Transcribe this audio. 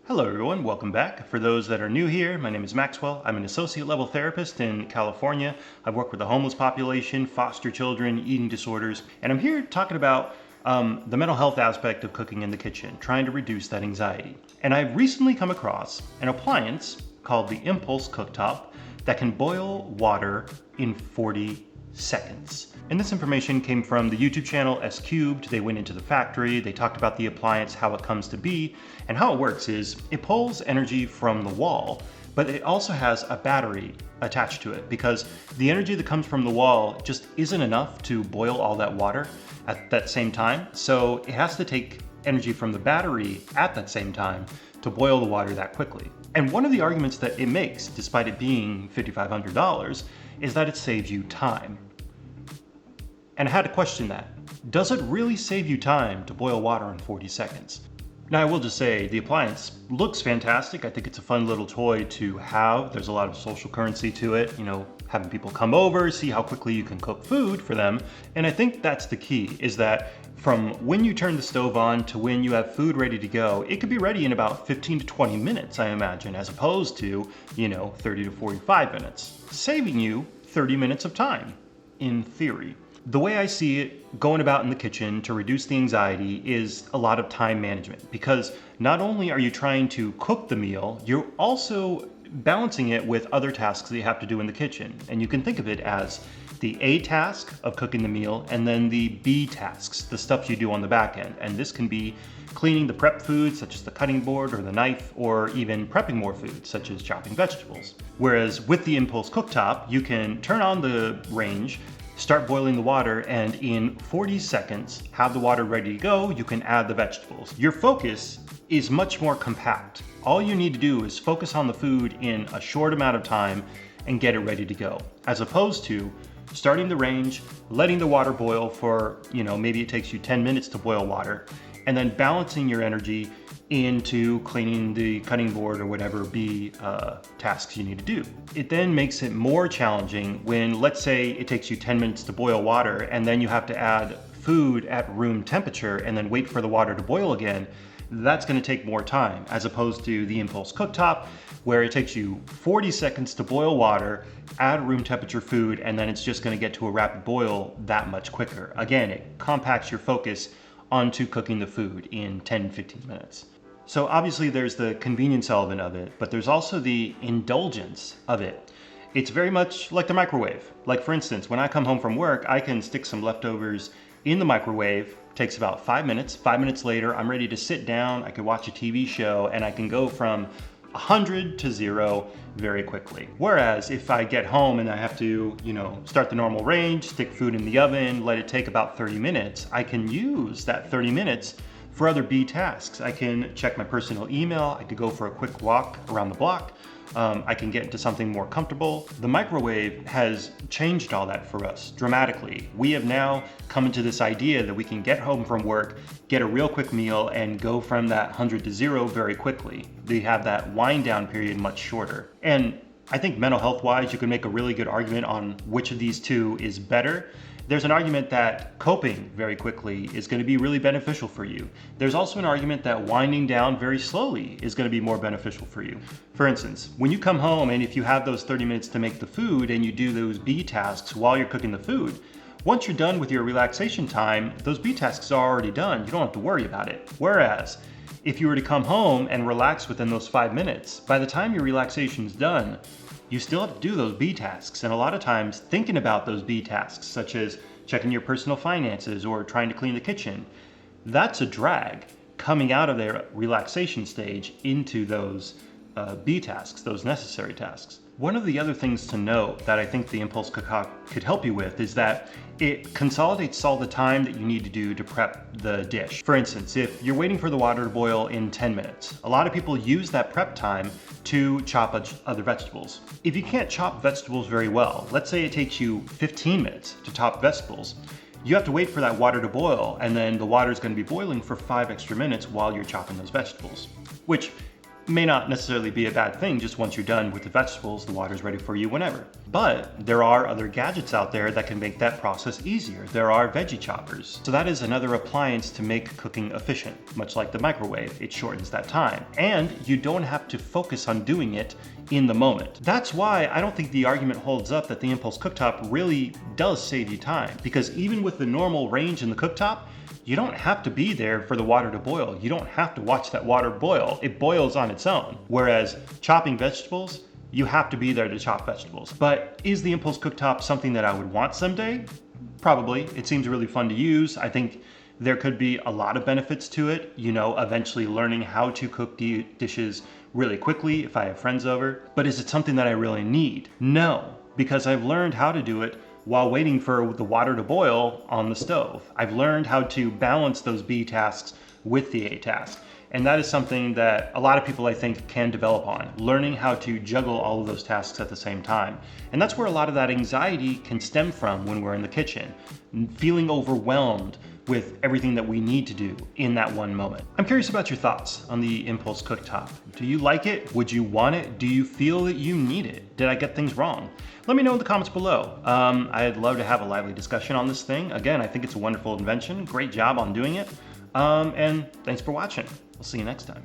Hello everyone, welcome back. For those that are new here, my name is Maxwell. I'm an associate level therapist in California. I've worked with the homeless population, foster children, eating disorders, and I'm here talking about the mental health aspect of cooking in the kitchen, trying to reduce that anxiety. And I've recently come across an appliance called the Impulse Cooktop that can boil water in 40 seconds. And this information came from the YouTube channel S Cubed. They went into the factory, they talked about the appliance, how it comes to be, and how it works is it pulls energy from the wall, but it also has a battery attached to it because the energy that comes from the wall just isn't enough to boil all that water at that same time. So it has to take energy from the battery at that same time to boil the water that quickly. And one of the arguments that it makes, despite it being $5,500, is that it saves you time. And I had to question that. Does it really save you time to boil water in 40 seconds? Now I will just say the appliance looks fantastic. I think it's a fun little toy to have. There's a lot of social currency to it, having people come over, see how quickly you can cook food for them. And I think that's the key, is that from when you turn the stove on to when you have food ready to go, it could be ready in about 15 to 20 minutes, I imagine, as opposed to, 30 to 45 minutes, saving you 30 minutes of time, in theory. The way I see it going about in the kitchen to reduce the anxiety is a lot of time management, because not only are you trying to cook the meal, you're also balancing it with other tasks that you have to do in the kitchen. And you can think of it as the A task of cooking the meal and then the B tasks, the stuff you do on the back end. And this can be cleaning the prep food, such as the cutting board or the knife, or even prepping more food, such as chopping vegetables. Whereas with the Impulse Cooktop, you can turn on the range, start boiling the water, and in 40 seconds, have the water ready to go. You can add the vegetables. Your focus is much more compact. All you need to do is focus on the food in a short amount of time and get it ready to go, as opposed to starting the range, letting the water boil for, maybe it takes you 10 minutes to boil water, and then balancing your energy into cleaning the cutting board or whatever tasks you need to do. It then makes it more challenging when, let's say, it takes you 10 minutes to boil water and then you have to add food at room temperature and then wait for the water to boil again. That's going to take more time, as opposed to the Impulse Cooktop, where it takes you 40 seconds to boil water, add room temperature food, and then it's just going to get to a rapid boil that much quicker. Again, it compacts your focus onto cooking the food in 10-15 minutes. So obviously there's the convenience element of it, but there's also the indulgence of it. It's very much like the microwave. Like, for instance, when I come home from work, I can stick some leftovers in the microwave. Takes about 5 minutes. 5 minutes later, I'm ready to sit down, I can watch a TV show, and I can go from 100 to 0 very quickly. Whereas if I get home and I have to, start the normal range, stick food in the oven, let it take about 30 minutes, I can use that 30 minutes for other B tasks. I can check my personal email, I could go for a quick walk around the block, I can get into something more comfortable. The microwave has changed all that for us dramatically. We have now come into this idea that we can get home from work, get a real quick meal, and go from that 100 to 0 very quickly. They have that wind down period much shorter. And I think mental health wise, you can make a really good argument on which of these two is better. There's an argument that coping very quickly is going to be really beneficial for you. There's also an argument that winding down very slowly is going to be more beneficial for you. For instance, when you come home and if you have those 30 minutes to make the food and you do those B tasks while you're cooking the food, once you're done with your relaxation time, those B tasks are already done. You don't have to worry about it. Whereas, if you were to come home and relax within those 5 minutes, by the time your relaxation's done, you still have to do those B tasks. And a lot of times thinking about those B tasks, such as checking your personal finances or trying to clean the kitchen, that's a drag coming out of their relaxation stage into those B tasks, those necessary tasks. One of the other things to note that I think the Impulse Cooktop could help you with is that it consolidates all the time that you need to do to prep the dish. For instance, if you're waiting for the water to boil in 10 minutes, a lot of people use that prep time to chop other vegetables. If you can't chop vegetables very well, let's say it takes you 15 minutes to chop vegetables, you have to wait for that water to boil, and then the water is going to be boiling for 5 extra minutes while you're chopping those vegetables, which may not necessarily be a bad thing. Just once you're done with the vegetables, the water's ready for you whenever. But there are other gadgets out there that can make that process easier. There are veggie choppers. So that is another appliance to make cooking efficient. Much like the microwave, it shortens that time. And you don't have to focus on doing it in the moment. That's why I don't think the argument holds up that the impulse cooktop really does save you time. Because even with the normal range in the cooktop, you don't have to be there for the water to boil. You don't have to watch that water boil. It boils on its own. Whereas chopping vegetables, you have to be there to chop vegetables. But is the impulse cooktop something that I would want someday? Probably. It seems really fun to use. I think there could be a lot of benefits to it. You know, eventually learning how to cook dishes really quickly if I have friends over. But is it something that I really need? No, because I've learned how to do it while waiting for the water to boil on the stove. I've learned how to balance those B tasks with the A task. And that is something that a lot of people, I think, can develop on, learning how to juggle all of those tasks at the same time. And that's where a lot of that anxiety can stem from when we're in the kitchen, feeling overwhelmed with everything that we need to do in that one moment. I'm curious about your thoughts on the impulse cooktop. Do you like it? Would you want it? Do you feel that you need it? Did I get things wrong? Let me know in the comments below. I'd love to have a lively discussion on this thing. Again, I think it's a wonderful invention. Great job on doing it. And thanks for watching. We'll see you next time.